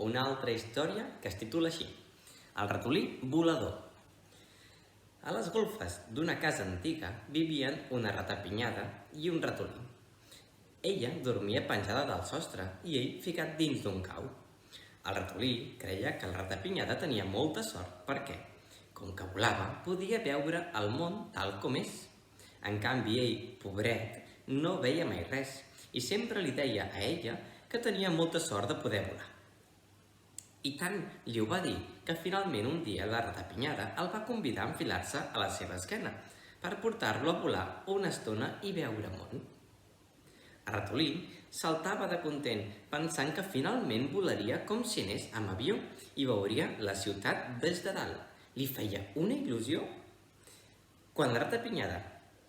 una altra història que es titula així: El ratolí volador. A les golfes d'una casa antiga vivien una ratapinyada i un ratolí. Ella dormia penjada del sostre i ell ficat dins d'un cau. El ratolí creia que la ratapinyada tenia molta sort perquè, com que volava, podia veure el món tal com és. En canvi, ell, pobret, no veia mai res i sempre li deia a ella que tenia molta sort de poder volar. I tant li ho va dir que finalment un dia la ratapinyada el va convidar a enfilar-se a la seva esquena per portar-lo a volar una estona i veure món. El ratolí saltava de content pensant que finalment volaria com si anés amb avió i veuria la ciutat des de dalt. Li feia una il·lusió. Quan la ratapinyada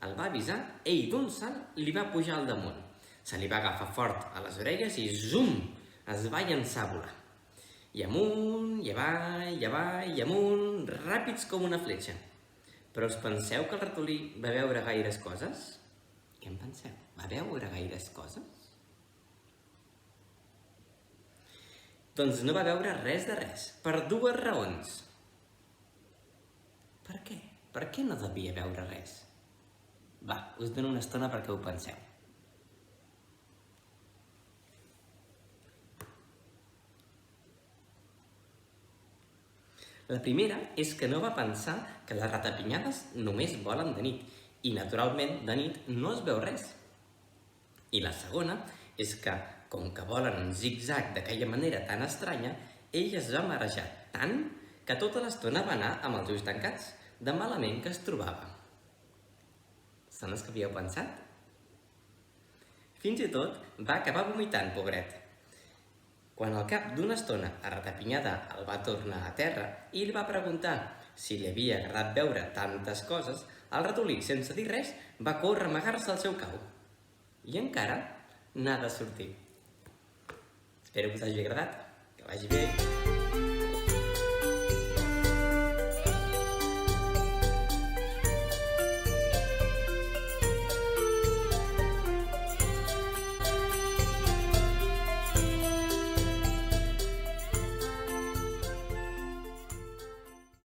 el va avisar, ell d'un salt li va pujar al damunt. Se li va agafar fort a les orelles i zum! Es va llançar a volar. I amunt, i avall, i avall, i amunt, ràpids com una fletxa. Però us penseu que el ratolí va veure gaires coses? Què en penseu? Va veure gaires coses? Doncs no va veure res de res, per dues raons. Per què? Per què no devia veure res? Va, us dono una estona perquè ho penseu. La primera és que no va pensar que les ratapinyades només volen de nit i, naturalment, de nit no es veu res. I la segona és que, com que volen en zig-zag d'aquella manera tan estranya, ell es va marejar tant que tota l'estona va anar amb els ulls tancats, de malament que es trobava. Són els que havíeu pensat? Fins i tot va acabar vomitant, pobret. Quan al cap d'una estona la ratapinyada el va tornar a terra i li va preguntar si li havia agradat veure tantes coses, el ratolí, sense dir res, va córrer a amagar-se al seu cau. I encara n'ha de sortir. Espero que us hagi agradat. Que vagi bé.